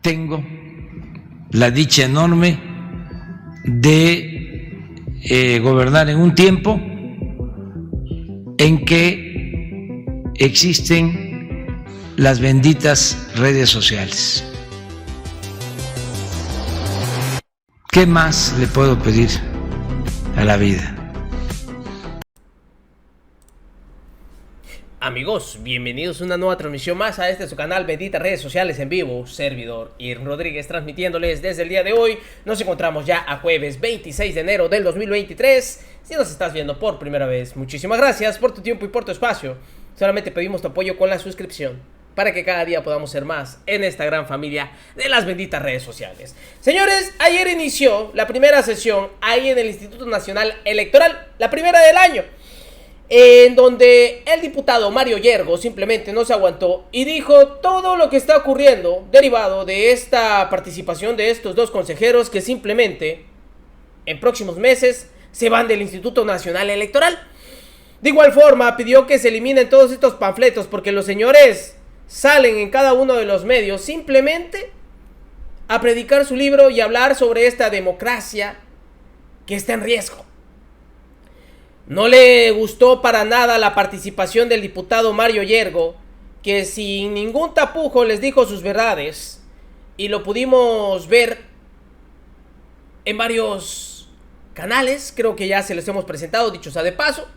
tengo la dicha enorme de gobernar en un tiempo en que existen las benditas redes sociales. ¿Qué más le puedo pedir a la vida? Amigos, bienvenidos a una nueva transmisión más a su canal Benditas Redes Sociales en vivo. Servidor Irving Rodríguez transmitiéndoles desde el día de hoy. Nos encontramos ya a jueves 26 de enero del 2023. Si nos estás viendo por primera vez, muchísimas gracias por tu tiempo y por tu espacio. Solamente pedimos tu apoyo con la suscripción para que cada día podamos ser más en esta gran familia de las benditas redes sociales. Señores, ayer inició la primera sesión ahí en el Instituto Nacional Electoral, la primera del año, en donde el diputado Mario Yergo simplemente no se aguantó y dijo todo lo que está ocurriendo derivado de esta participación de estos dos consejeros que simplemente en próximos meses se van del Instituto Nacional Electoral. De igual forma pidió que se eliminen todos estos panfletos porque los señores salen en cada uno de los medios simplemente a predicar su libro y hablar sobre esta democracia que está en riesgo. No le gustó para nada la participación del diputado Mario Yergo, que sin ningún tapujo les dijo sus verdades, y lo pudimos ver en varios canales. Creo que ya se les hemos presentado, dicho sea de paso.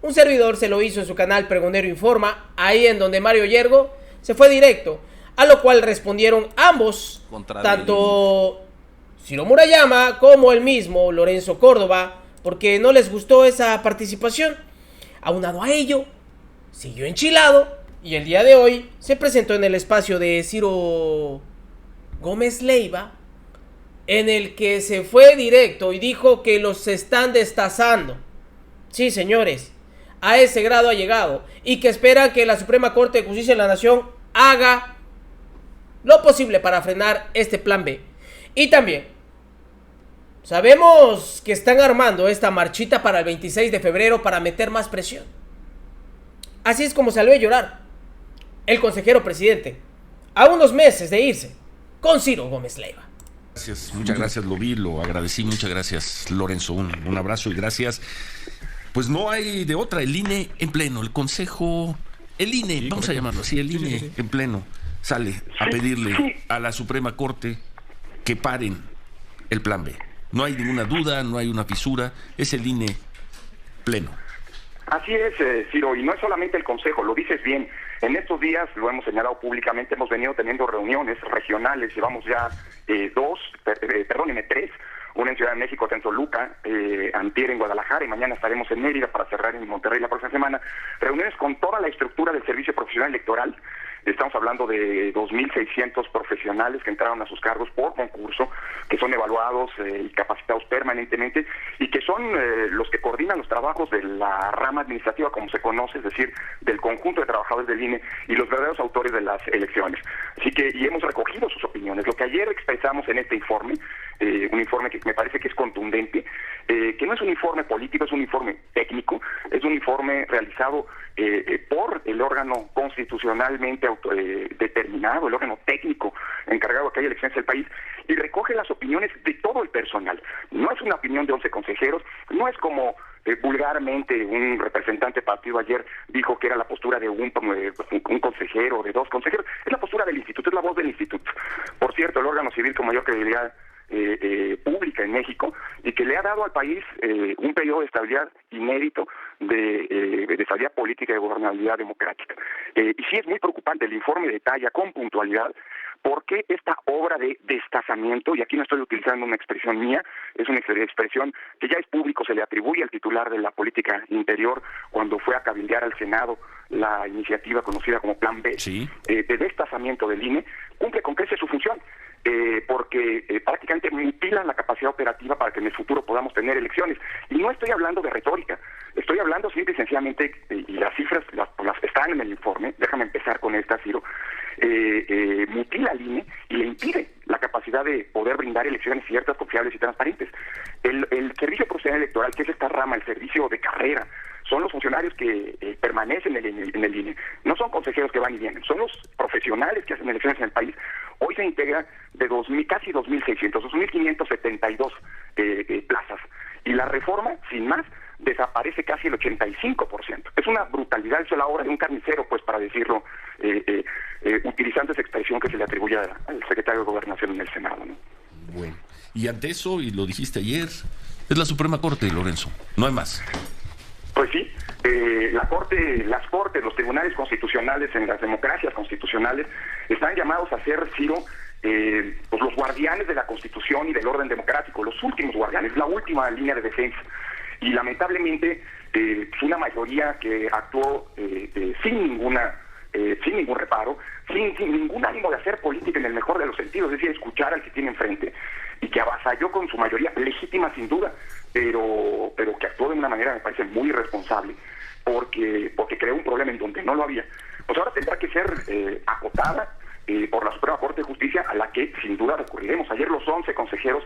Un servidor se lo hizo en su canal Pregonero Informa, ahí en donde Mario Yergo se fue directo, a lo cual respondieron ambos, tanto Ciro Murayama como el mismo Lorenzo Córdoba, porque no les gustó esa participación. Aunado a ello, siguió enchilado y el día de hoy se presentó en el espacio de Ciro Gómez Leiva, en el que se fue directo y dijo que los están destazando. Sí, señores, a ese grado ha llegado, y que esperan que la Suprema Corte de Justicia de la Nación haga lo posible para frenar este plan B. Y también sabemos que están armando esta marchita para el 26 de febrero para meter más presión. Así es como salió a llorar el consejero presidente a unos meses de irse con Ciro Gómez Leiva. Gracias, muchas gracias, lo vi, lo agradecí, muchas gracias, Lorenzo, un abrazo y gracias. Pues no hay de otra, el INE en pleno, el Consejo, el INE, sí, vamos a llamarlo así, el INE sí. En pleno, sale a pedirle a la Suprema Corte que paren el plan B. No hay ninguna duda, no hay una fisura, es el INE pleno. Así es, Ciro, y no es solamente el Consejo, lo dices bien. En estos días, lo hemos señalado públicamente, hemos venido teniendo reuniones regionales, llevamos ya tres, una en Ciudad de México, en Toluca, antier en Guadalajara, y mañana estaremos en Mérida para cerrar en Monterrey la próxima semana. Reuniones con toda la estructura del Servicio Profesional Electoral. Estamos hablando de 2.600 profesionales que entraron a sus cargos por concurso, que son evaluados y capacitados permanentemente, y que son los que coordinan los trabajos de la rama administrativa, como se conoce, es decir, del conjunto de trabajadores del INE y los verdaderos autores de las elecciones. Así que, y hemos recogido sus opiniones. Lo que ayer expresamos en este informe, un informe que me parece que es contundente, que no es un informe político, es un informe técnico, es un informe realizado por el órgano constitucionalmente determinado, el órgano técnico encargado de que haya elecciones del país, y recoge las opiniones de todo el personal. No es una opinión de 11 consejeros, no es como vulgarmente un representante partido ayer dijo que era la postura de un consejero, de dos consejeros, es la postura del instituto, es la voz del instituto. Por cierto, el órgano civil con mayor credibilidad pública en México, y que le ha dado al país un periodo de estabilidad inédito, de estabilidad política y de gobernabilidad democrática. Y sí es muy preocupante, el informe detalla con puntualidad por qué esta obra de destazamiento, y aquí no estoy utilizando una expresión mía, es una expresión que ya es público, se le atribuye al titular de la política interior cuando fue a cabildear al Senado la iniciativa conocida como Plan B, sí, de destazamiento del INE, cumple con creces su función. Porque prácticamente mutilan la capacidad operativa para que en el futuro podamos tener elecciones. Y no estoy hablando de retórica, estoy hablando simple y sencillamente, y las cifras las están en el informe, déjame empezar con esta, Ciro, mutila al INE y le impide la capacidad de poder brindar elecciones ciertas, confiables y transparentes. El Servicio Profesional Electoral, que es esta rama, el servicio de carrera, son los funcionarios que permanecen en el INE. No son consejeros que van y vienen, son los profesionales que hacen elecciones en el país, Hoy se integra de casi 2.600, 2.572 plazas. Y la reforma, sin más, desaparece casi el 85%. Es una brutalidad, eso es la obra de un carnicero, pues, para decirlo, utilizando esa expresión que se le atribuye al secretario de Gobernación en el Senado, ¿no? Bueno, y ante eso, y lo dijiste ayer, es la Suprema Corte, Lorenzo, no hay más. Pues sí, las cortes, los tribunales constitucionales en las democracias constitucionales están llamados a ser, Ciro, pues los guardianes de la Constitución y del orden democrático, los últimos guardianes, la última línea de defensa. Y lamentablemente, una mayoría que actuó sin ningún reparo, sin ningún ánimo de hacer política en el mejor de los sentidos, es decir, escuchar al que tiene enfrente, y que avasalló con su mayoría, legítima sin duda, pero que actuó de una manera, me parece, muy irresponsable, porque creó un problema en donde no lo había. Pues ahora tendrá que ser acotada por la Suprema Corte de Justicia, a la que sin duda recurriremos. Ayer los 11 consejeros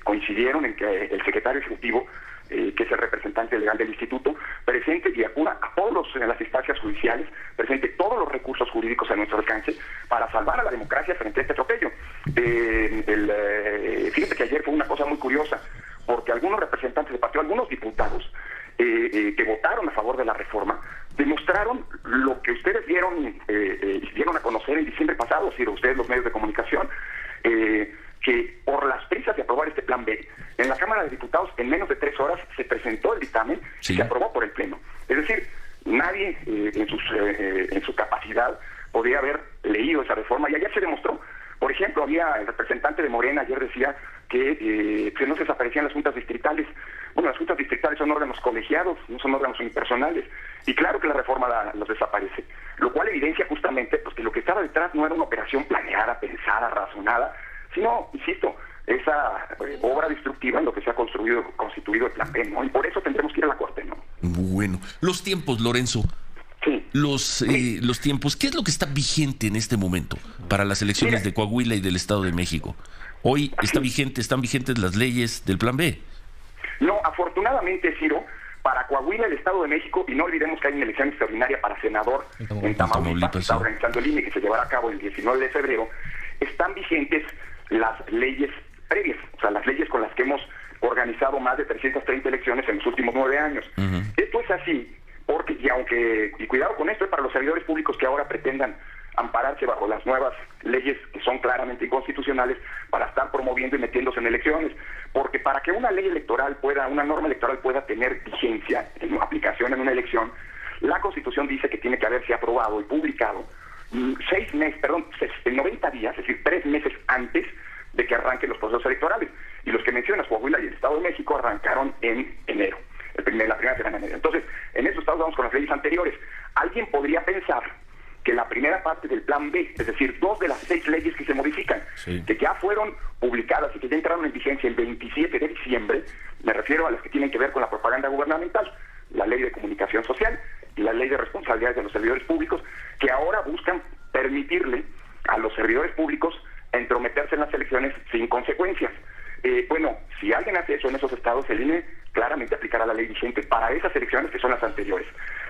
coincidieron en que el secretario ejecutivo, que es el representante legal del instituto, presente y acuda a todos en las instancias judiciales, presente todos los recursos jurídicos a nuestro alcance para salvar a la democracia frente a este atropello. Fíjate que ayer fue una cosa muy curiosa, porque algunos representantes del partido, algunos diputados que votaron a favor de la reforma, demostraron lo que ustedes dieron a conocer en diciembre pasado, si ustedes los medios de comunicación, que por las prisas de aprobar este plan B, en la Cámara de Diputados en menos de 3 horas se presentó el dictamen y se aprobó por el Pleno. Es decir, nadie en su capacidad podría haber leído esa reforma, y ayer se demostró. Por ejemplo, el representante de Morena ayer decía que no se desaparecían las juntas distritales. Bueno, las juntas distritales son órganos colegiados, no son órganos unipersonales, y claro que la reforma los desaparece, lo cual evidencia justamente pues, que lo que estaba detrás no era una operación planeada, pensada, razonada, sino, insisto, esa obra destructiva en lo que se ha constituido el plan B, ¿no? Y por eso tendremos que ir a la Corte, ¿no? Bueno, los tiempos, Lorenzo. Sí. Los tiempos, ¿qué es lo que está vigente en este momento para las elecciones de Coahuila y del Estado de México? Hoy están vigentes las leyes del plan B. No, afortunadamente, Ciro, para Coahuila, el Estado de México, y no olvidemos que hay una elección extraordinaria para senador en Tamaulipas, que está organizando el INE, que se llevará a cabo el 19 de febrero, están vigentes las leyes previas, o sea, las leyes con las que hemos organizado más de 330 elecciones en los últimos 9 años. Uh-huh. Esto es así porque, y cuidado con esto, para los servidores públicos que ahora pretendan ampararse bajo las nuevas leyes que son claramente inconstitucionales para estar promoviendo y metiéndose en elecciones, porque para que una norma electoral pueda tener vigencia en aplicación en una elección, la Constitución dice que tiene que haberse aprobado y publicado 90 días, es decir, 3 meses antes de que arranquen los procesos electorales. Y los que mencionas, Coahuila y el Estado de México, arrancaron en enero, la primera semana de enero. Entonces, en esos estados vamos con las leyes anteriores. Alguien podría pensar que la primera parte del plan B, es decir, 2 de las 6 leyes que se modifican, que ya fueron publicadas y que ya entraron en vigencia el 27 de diciembre, me refiero a las que tienen que ver con la propaganda gubernamental, la ley de comunicación social y la ley de responsabilidades de los servidores públicos, que ahora buscan permitirle a los servidores públicos entrometerse en las elecciones sin consecuencias. Bueno, si alguien hace eso en esos estados, el INE claramente aplicará la ley vigente para esas elecciones que son las anteriores.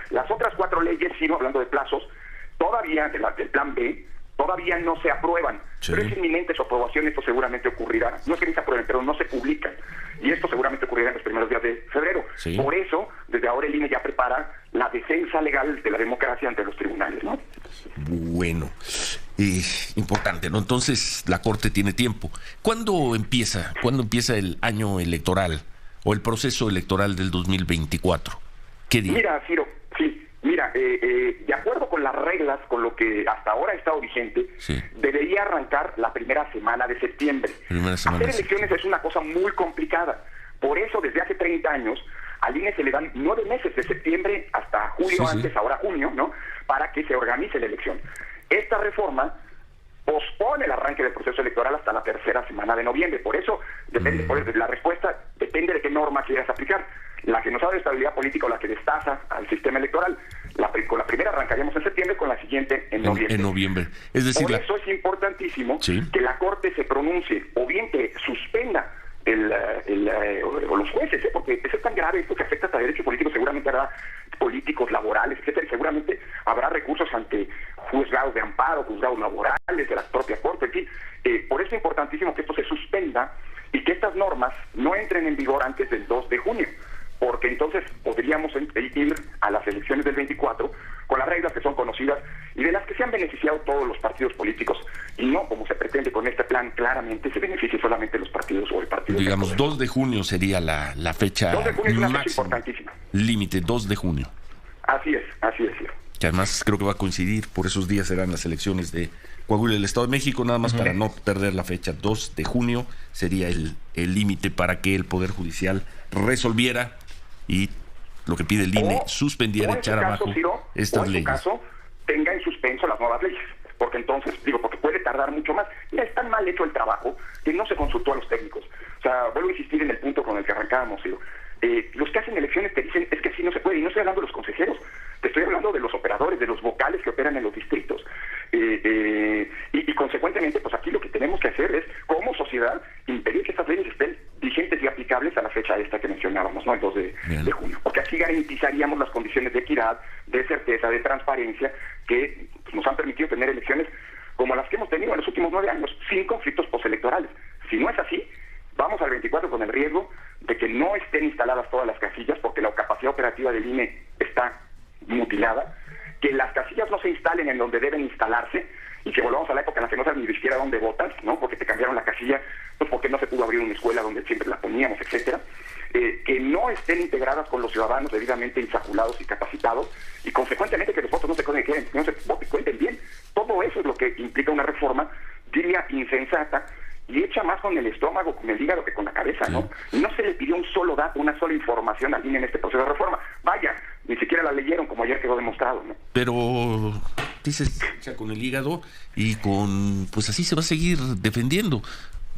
Las otras 4 leyes, sigo hablando de plazos, todavía del plan B, todavía no se aprueban, pero es inminente su aprobación. Esto seguramente ocurrirá, no es que ni se aprueben, pero no se publican, y esto seguramente ocurrirá en los primeros días de febrero. Por eso, desde ahora el INE ya prepara la defensa legal de la democracia ante los tribunales, ¿no? Bueno, importante, ¿no? Entonces la Corte tiene tiempo. ¿Cuándo empieza el año electoral o el proceso electoral del 2024? ¿Qué día? Mira, Ciro, de acuerdo con las reglas, con lo que hasta ahora ha estado vigente, debería arrancar la primera semana de septiembre. Hacer elecciones es una cosa muy complicada. Por eso, desde hace 30 años, al INE se le dan 9 meses, de septiembre hasta julio, ahora junio, ¿no?, para que se organice la elección. Esta reforma pospone el arranque del proceso electoral hasta la tercera semana de noviembre. Por eso, la respuesta depende de qué norma quieras aplicar. La que nos da estabilidad política o la que destaza al sistema electoral. Con la primera arrancaríamos en septiembre, con la siguiente en noviembre. En noviembre. Es decir, por eso es importantísimo que la Corte se pronuncie, o bien que suspenda o los jueces, porque eso es tan grave, esto que afecta a derecho político, seguramente hará políticos, laborales, etcétera, y seguramente habrá recursos ante juzgados de amparo, juzgados laborales, de la propia Corte, en fin. Por eso es importantísimo que esto se suspenda y que estas normas no entren en vigor antes del 2 de junio, porque entonces podríamos ir a las elecciones del 24 con las reglas que son conocidas y de las que se han beneficiado todos los partidos políticos, y no como se pretende con este plan, claramente se beneficia solamente los partidos o el partido. Digamos, 2 de junio sería la fecha 2 de junio es una fecha máxima, importantísima. límite, 2 de junio. Así es, sí. Que además creo que va a coincidir, por esos días serán las elecciones de Coahuila y el Estado de México, nada más para no perder la fecha. 2 de junio sería el límite para que el Poder Judicial resolviera y lo que pide el INE, suspendiera, echar abajo estas leyes. En su caso, tenga en suspenso las nuevas leyes, porque entonces, porque puede tardar mucho más. Ya es tan mal hecho el trabajo que no se consultó a los técnicos. O sea, vuelvo a insistir en el punto con el que arrancábamos, los que hacen elecciones te dicen, es que así no se puede, y no estoy hablando de los consejeros, te estoy hablando de los operadores, de los vocales que operan en los distritos. Y consecuentemente, pues aquí lo que tenemos que hacer es, como sociedad, impedir que estas leyes estén vigentes y aplicables a la fecha esta que mencionábamos, ¿no? El 2 de junio. Porque así garantizaríamos las condiciones de equidad, de certeza, de transparencia, que pues, nos han permitido tener elecciones como las que hemos tenido en los últimos 9 años, sin conflictos postelectorales. Si no es así, vamos al 24 con el riesgo de que no estén instaladas todas las casillas, porque la capacidad operativa del INE está mutilada, que las casillas no se instalen en donde deben instalarse, y que volvamos a la época en la que no sabes ni siquiera dónde votas, ¿no? Porque te cambiaron la casilla, pues porque no se pudo abrir una escuela donde siempre la poníamos, etcétera. Que no estén integradas con los ciudadanos debidamente insaculados y capacitados, y consecuentemente que los votos no se cuenten bien. Todo eso es lo que implica una reforma, diría, insensata, y hecha más con el estómago, con el hígado que con la cabeza, ¿no? No se le pidió un solo dato, una sola información al INE en este proceso de reforma. Vaya, ni siquiera la leyeron, como ayer quedó demostrado, ¿no? Pero dices, con el hígado y pues así se va a seguir defendiendo.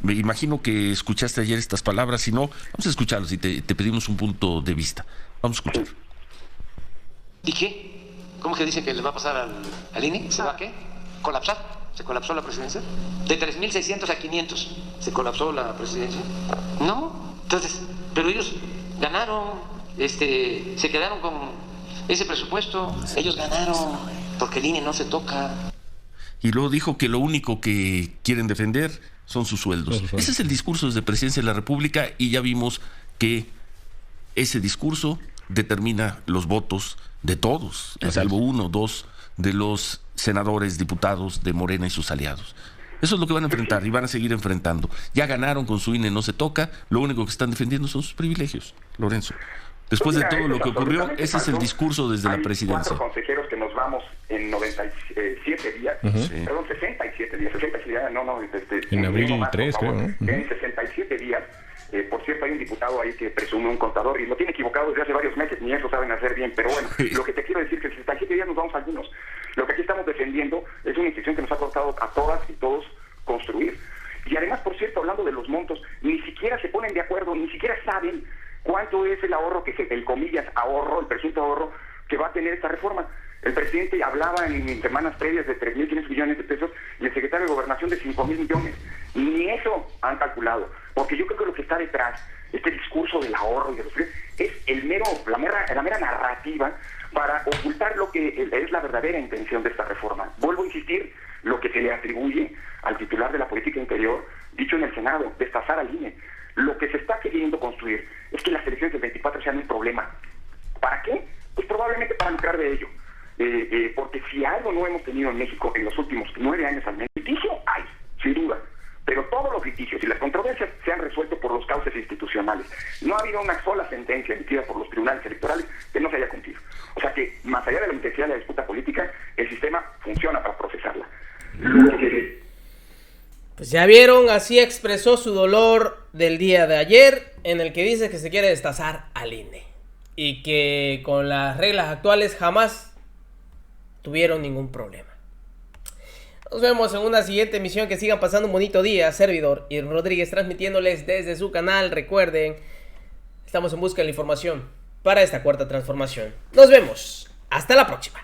Me imagino que escuchaste ayer estas palabras, si no, vamos a escucharlas y te pedimos un punto de vista. Vamos a escuchar. ¿Y qué? ¿Cómo que dice que le va a pasar al INE? ¿Se va a qué? ¿Colapsar? ¿Se colapsó la presidencia? De 3.600 a 500 se colapsó la presidencia. No, entonces, pero ellos ganaron, se quedaron con ese presupuesto, ellos ganaron, porque el INE no se toca. Y luego dijo que lo único que quieren defender son sus sueldos. Ese es el discurso desde Presidencia de la República, y ya vimos que ese discurso determina los votos de todos, salvo 1 o 2 de los senadores, diputados de Morena y sus aliados. Eso es lo que van a enfrentar y van a seguir enfrentando. Ya ganaron con su INE, no se toca, lo único que están defendiendo son sus privilegios, Lorenzo. Después de todo lo que ocurrió, ese es el discurso desde la presidencia. 4 consejeros que nos vamos en 97 días, perdón, 67 días, en abril 3, creo, ¿no? En 67 días. Por cierto, hay un diputado ahí que presume un contador y lo tiene equivocado desde hace varios meses, ni eso saben hacer bien, pero bueno, lo que te quiero decir es que en 67 días nos vamos algunos. Lo que aquí estamos defendiendo es una institución que nos ha costado a todas y todos construir. Y además, por cierto, hablando de los montos, ni siquiera se ponen de acuerdo, ni siquiera saben cuánto es el ahorro, el comillas ahorro, el presunto ahorro que va a tener esta reforma. El presidente hablaba en semanas previas de 3.500 millones de pesos y el secretario de Gobernación de 5.000 millones. Ni eso han calculado, porque yo creo que lo que está detrás, este discurso del ahorro y de los precios, es la mera narrativa para ocultar lo que es la verdadera intención de esta reforma. Vuelvo a insistir, lo que se le atribuye al titular de la política interior, dicho en el Senado, destazar al INE. Lo que se está queriendo construir es que las elecciones del 24 sean un problema. ¿Para qué? Pues probablemente para lucrar de ello. Porque si algo no hemos tenido en México en los últimos 9 años al menos, litigio hay, sin duda, pero todos los litigios y las controversias se han resuelto por los cauces institucionales. No ha habido una sola sentencia emitida por los tribunales electorales que no se haya cumplido. O sea que, más allá de la intensidad de la disputa política, el sistema funciona para procesarla. Pues ya vieron, así expresó su dolor del día de ayer, en el que dice que se quiere destazar al INE y que con las reglas actuales jamás tuvieron ningún problema. Nos vemos en una siguiente emisión. Que sigan pasando un bonito día. Servidor Irving Rodríguez transmitiéndoles desde su canal. Recuerden, estamos en busca de la información para esta cuarta transformación. Nos vemos. Hasta la próxima.